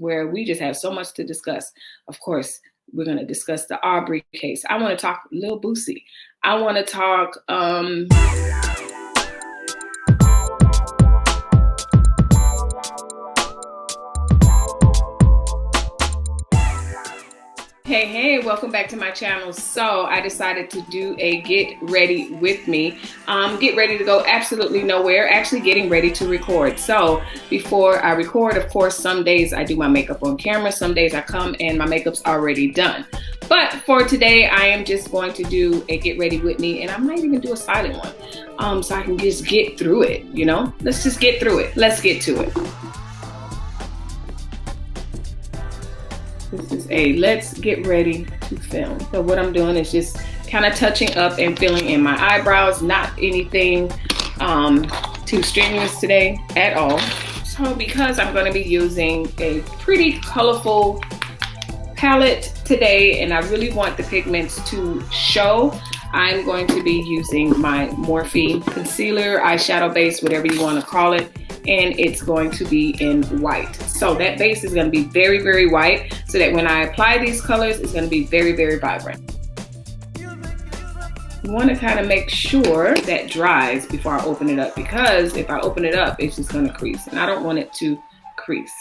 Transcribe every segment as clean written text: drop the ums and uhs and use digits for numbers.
where we just have so much to discuss. Of course, we're going to discuss the Aubrey case. I want to talk Lil Boosie. I want to talk Hey, welcome back to my channel. So I decided to do a get ready with me. Get ready to go absolutely nowhere, actually getting ready to record. So before I record, of course, some days I do my makeup on camera, some days I come and my makeup's already done. But for today, I am just going to do a get ready with me, and I might even do a silent one, so I can just get through it, you know? Let's just get through it. Let's get to it. This is a let's get ready to film. So what I'm doing is just kind of touching up and filling in my eyebrows, not anything too strenuous today at all. So because I'm going to be using a pretty colorful palette today and I really want the pigments to show, I'm going to be using my Morphe concealer, eyeshadow base, whatever you want to call it. And it's going to be in white. So that base is going to be very, very white so that when I apply these colors, it's going to be very, very vibrant. You want to kind of make sure that dries before I open it up, because if I open it up, it's just going to crease and I don't want it to crease.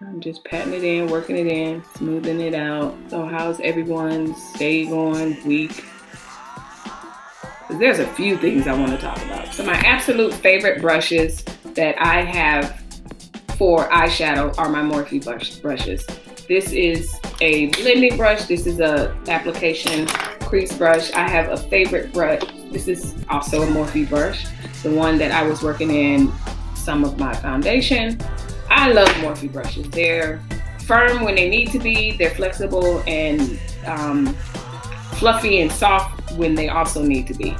I'm just patting it in, working it in, smoothing it out. So how's everyone's day going, week? There's a few things I want to talk about. So my absolute favorite brushes that I have for eyeshadow are my Morphe brushes. This is a blending brush. This is a application crease brush. I have a favorite brush. This is also a Morphe brush, the one that I was working in some of my foundation. I love Morphe brushes. They're firm when they need to be. They're flexible and fluffy and soft when they also need to be.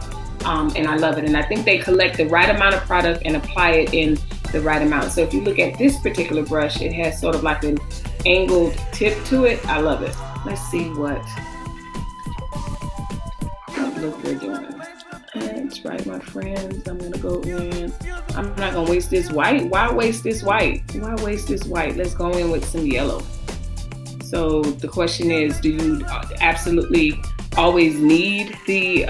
And I love it. And I think they collect the right amount of product and apply it in the right amount. So if you look at this particular brush, it has sort of like an angled tip to it. I love it. Let's see what look we're doing. That's right, my friends. I'm gonna go in. I'm not gonna waste this white. Why waste this white? Why waste this white? Let's go in with some yellow. So the question is, do you absolutely always need the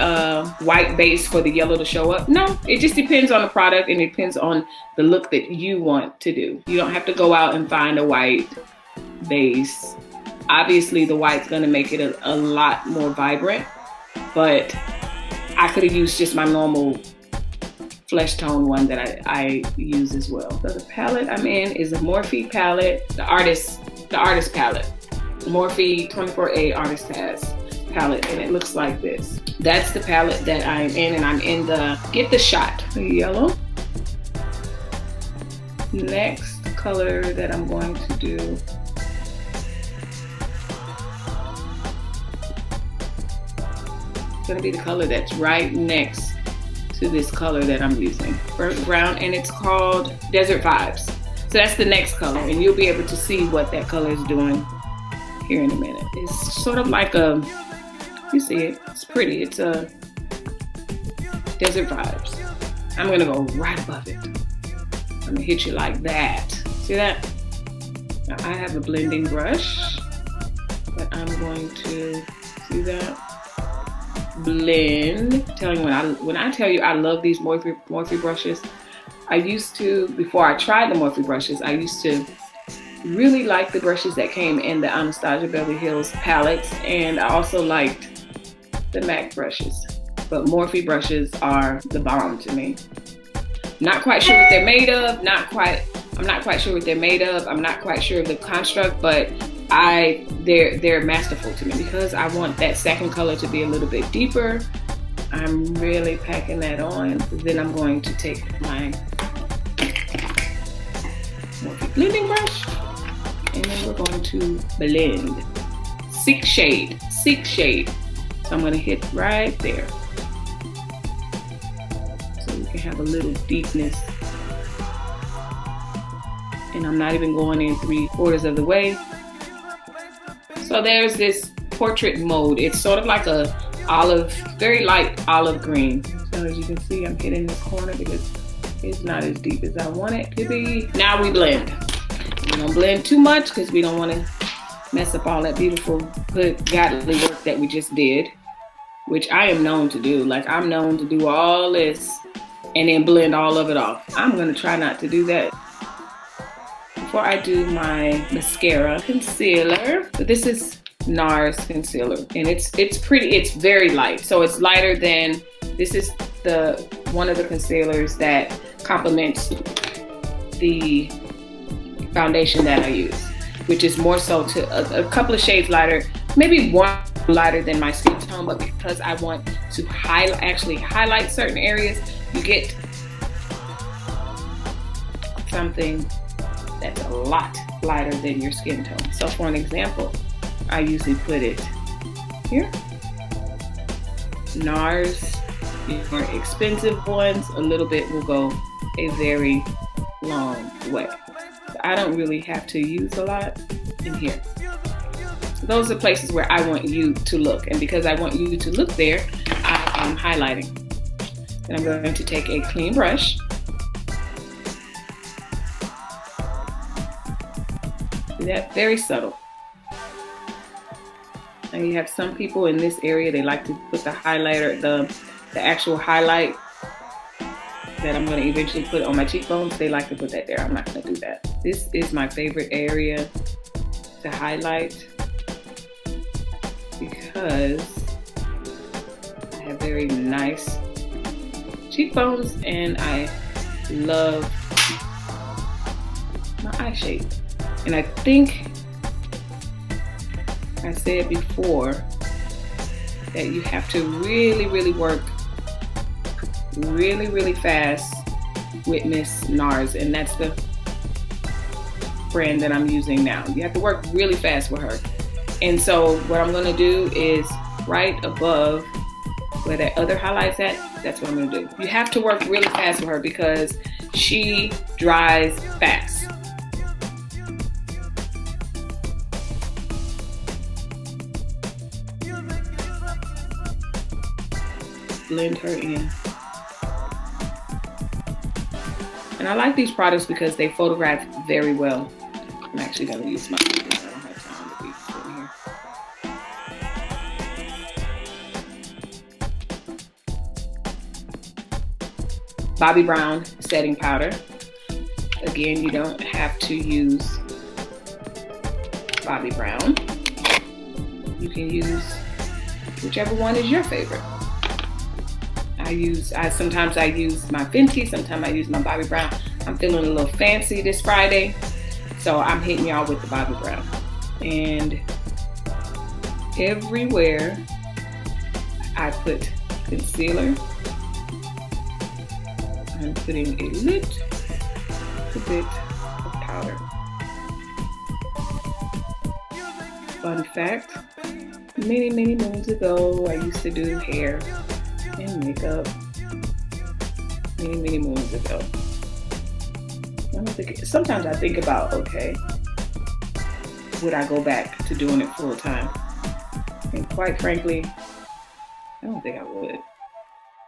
white base for the yellow to show up? No, it just depends on the product and it depends on the look that you want to do. You don't have to go out and find a white base. Obviously the white's gonna make it a lot more vibrant, but I could have used just my normal flesh tone one that I use as well. So the palette I'm in is a Morphe palette, the artist palette. Morphe 24A Artist palette, and it looks like this. That's the palette that I'm in, and I'm in the Get the Shot, the yellow. Next color that I'm going to do is going to be the color that's right next to this color that I'm using, burnt brown, and it's called Desert Vibes. So that's the next color, and you'll be able to see what that color is doing here in a minute. It's sort of like a, you see it, it's pretty. It's a Desert Vibes. I'm gonna go right above it. I'm gonna hit you like that. See that? Now I have a blending brush, but I'm going to, see that? Blend. When I tell you I love these Morphe brushes, I used to, before I tried the Morphe brushes, I used to really like the brushes that came in the Anastasia Beverly Hills palettes, and I also liked the MAC brushes, but Morphe brushes are the bomb to me. Not quite sure what they're made of, I'm not quite sure what they're made of, I'm not quite sure of the construct, but they're masterful to me because I want that second color to be a little bit deeper. I'm really packing that on. Then I'm going to take my Morphe blending brush, and then we're going to blend. Seek shade. So I'm gonna hit right there. So you can have a little deepness. And I'm not even going in 3/4 of the way. So there's this portrait mode. It's sort of like a olive, very light olive green. So as you can see, I'm hitting this corner because it's not as deep as I want it to be. Now we blend. We don't blend too much because we don't want to mess up all that beautiful, good, godly work that we just did, which I am known to do. Like, I'm known to do all this and then blend all of it off. I'm going to try not to do that. Before I do my mascara concealer, so this is NARS concealer, and it's pretty, it's very light. So it's lighter than, this is one of the concealers that complements the foundation that I use, which is more so to a couple of shades lighter, maybe one lighter than my skin tone, but because I want to actually highlight certain areas, you get something that's a lot lighter than your skin tone. So for an example, I usually put it here. NARS, the more expensive ones, a little bit will go a very long way. So I don't really have to use a lot in here. Those are places where I want you to look. And because I want you to look there, I am highlighting. And I'm going to take a clean brush. See that? Very subtle. And you have some people in this area, they like to put the highlighter, the actual highlight that I'm going to eventually put on my cheekbones. They like to put that there. I'm not going to do that. This is my favorite area to highlight because I have very nice cheekbones and I love my eye shape. And I think I said before that you have to really work really fast with Miss NARS, and that's the brand that I'm using now. You have to work really fast with her. And so what I'm gonna do is right above where that other highlight's at, that's what I'm gonna do. You have to work really fast with her because she dries fast. Blend her in. And I like these products because they photograph very well. I'm actually going to use my, I don't have time to be sitting here. Bobbi Brown setting powder. Again, you don't have to use Bobbi Brown. You can use whichever one is your favorite. Sometimes I use my Fenty, sometimes I use my Bobbi Brown. I'm feeling a little fancy this Friday, so I'm hitting y'all with the Bobbi Brown. And everywhere I put concealer, I'm putting a little bit of powder. Fun fact, many moons ago, I used to do hair and makeup many moons ago. Sometimes I think about, okay, would I go back to doing it full time? And quite frankly, I don't think I would.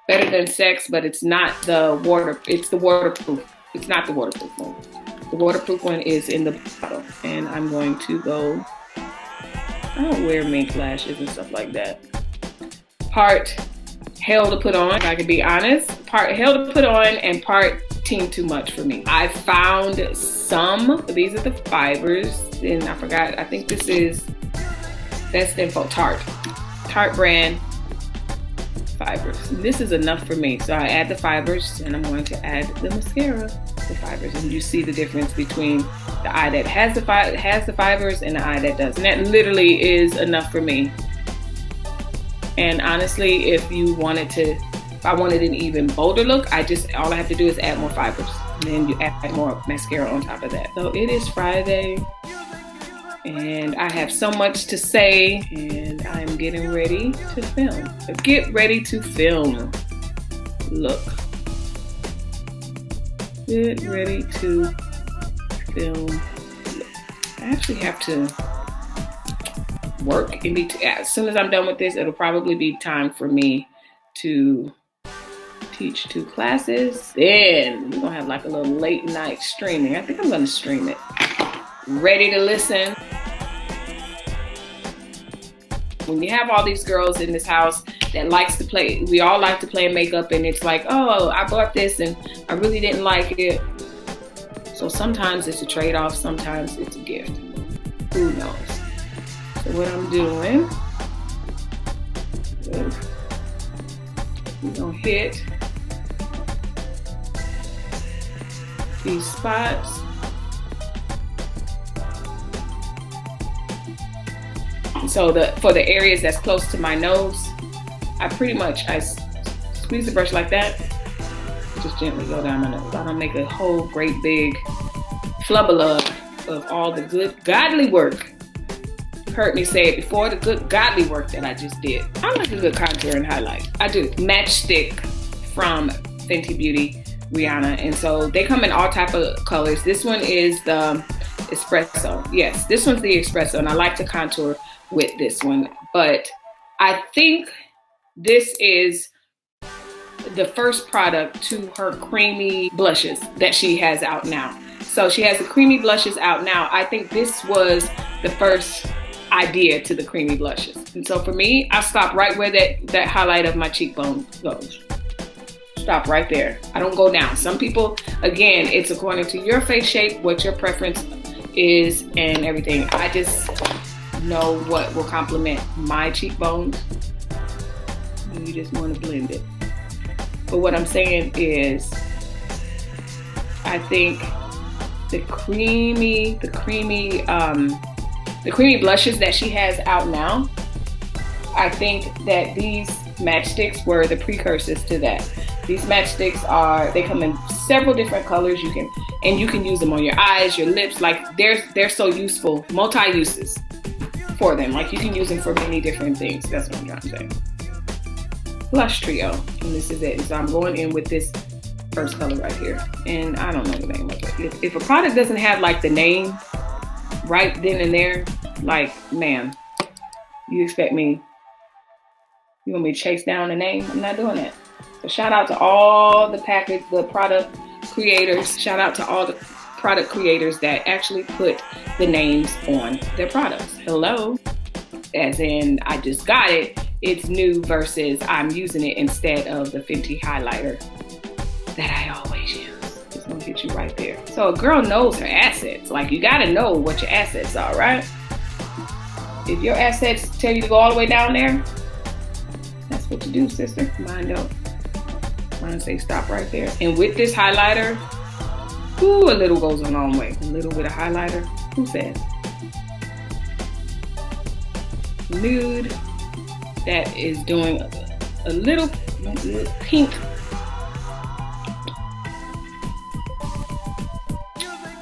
Better Than Sex, but it's not the it's the waterproof. It's not the waterproof one. The waterproof one is in the bottle. And I'm going to go, I don't wear mink lashes and stuff like that. Part hell to put on, if I can be honest. Part hell to put on and part team too much for me. I found some, these are the fibers, and I forgot, I think this is Best Info Tarte brand fibers. And this is enough for me. So I add the fibers and I'm going to add the mascara, the fibers. And you see the difference between the eye that has the fibers and the eye that doesn't. And that literally is enough for me. And honestly, if I wanted an even bolder look, all I have to do is add more fibers. And then you add more mascara on top of that. So it is Friday, and I have so much to say, and I'm getting ready to film. So get ready to film. Look. Get ready to film. Look. I actually have to work in between. As soon as I'm done with this, it'll probably be time for me to teach 2 classes. Then we're gonna have like a little late night streaming. I think I'm gonna stream it ready to listen. When you have all these girls in this house that likes to play, we all like to play makeup, and it's like, oh, I bought this and I really didn't like it. So sometimes it's a trade-off, sometimes it's a gift. Who knows? So what I'm doing is we're gonna hit these spots. So for the areas that's close to my nose, I squeeze the brush like that, just gently go down my nose. I don't make a whole great big flubber of all the good godly work. You heard me say it before, the good godly work that I just did. I like a good contour and highlight. I do. Matchstick from Fenty Beauty, Rihanna, and so they come in all type of colors. This one is the espresso. Yes, this one's the espresso, and I like to contour with this one, but I think this is the first product to her creamy blushes that she has out now. So she has the creamy blushes out now. I think this was the first idea to the creamy blushes. And so for me, I stop right where that highlight of my cheekbone goes. Stop right there. I don't go down. Some people, again, it's according to your face shape, what your preference is and everything. I just know what will complement my cheekbones. And you just want to blend it. But what I'm saying is, I think the creamy blushes that she has out now, I think that these matchsticks were the precursors to that. These matchsticks they come in several different colors. You can use them on your eyes, your lips. Like they're so useful, multi-uses for them. Like you can use them for many different things. That's what I'm trying to say. Blush Trio, and this is it. And so I'm going in with this first color right here, and I don't know the name of it. If a product doesn't have like the name right then and there, like, man, you want me to chase down the name? I'm not doing that. So shout out to all the product creators. Shout out to all the product creators that actually put the names on their products. Hello. As in, I just got it. It's new versus I'm using it instead of the Fenty highlighter that I always use. Just gonna hit you right there. So a girl knows her assets. Like, you gotta know what your assets are, right? If your assets tell you to go all the way down there, that's what you do, sister. Mine don't. Mine say stop right there. And with this highlighter, ooh, a little goes a long way. A little bit of highlighter. Who says? Nude. That is doing a little pink.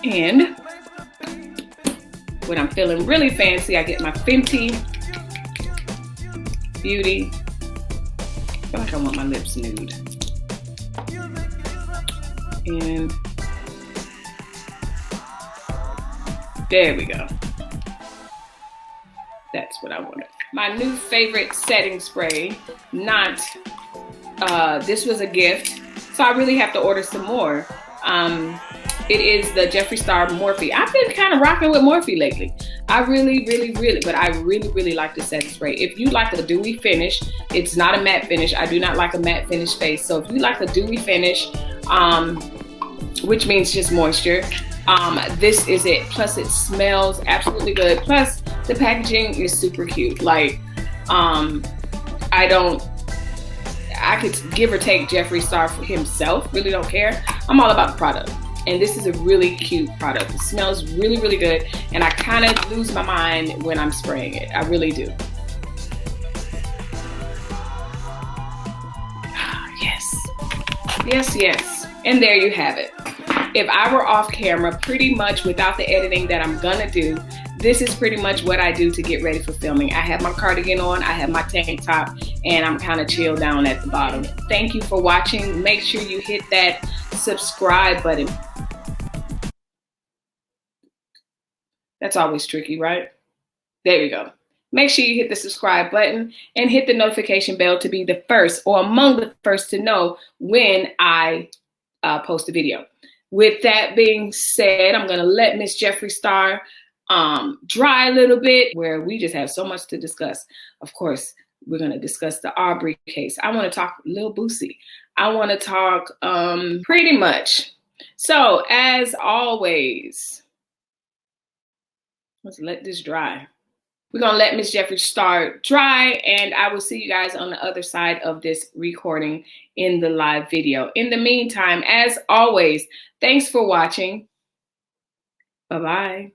And when I'm feeling really fancy, I get my Fenty Beauty. I feel like I want my lips nude. And there we go. That's what I wanted. My new favorite setting spray, this was a gift, so I really have to order some more. It is the Jeffree Star Morphe. I've been kind of rocking with Morphe lately. I really like the setting spray. If you like a dewy finish, it's not a matte finish. I do not like a matte finish face. So if you like a dewy finish, which means just moisture, this is it. Plus it smells absolutely good. Plus the packaging is super cute. Like, I could give or take Jeffree Star for himself. Really don't care. I'm all about the product. And this is a really cute product. It smells really good. And I kind of lose my mind when I'm spraying it. I really do. Yes. And there you have it. If I were off camera, pretty much without the editing that I'm gonna do, this is pretty much what I do to get ready for filming. I have my cardigan on, I have my tank top, and I'm kind of chilled down at the bottom. Thank you for watching. Make sure you hit that subscribe button. That's always tricky, right? There we go. Make sure you hit the subscribe button and hit the notification bell to be the first or among the first to know when I post a video. with that being said, I'm going to let Miss Jeffree Star dry a little bit, where we just have so much to discuss. Of course, we're going to discuss the Aubrey case. I want to talk Lil Boosie. I want to talk pretty much. So as always, let's let this dry. We're going to let Miss Jeffree Star dry, and I will see you guys on the other side of this recording in the live video. In the meantime, as always, thanks for watching. Bye-bye.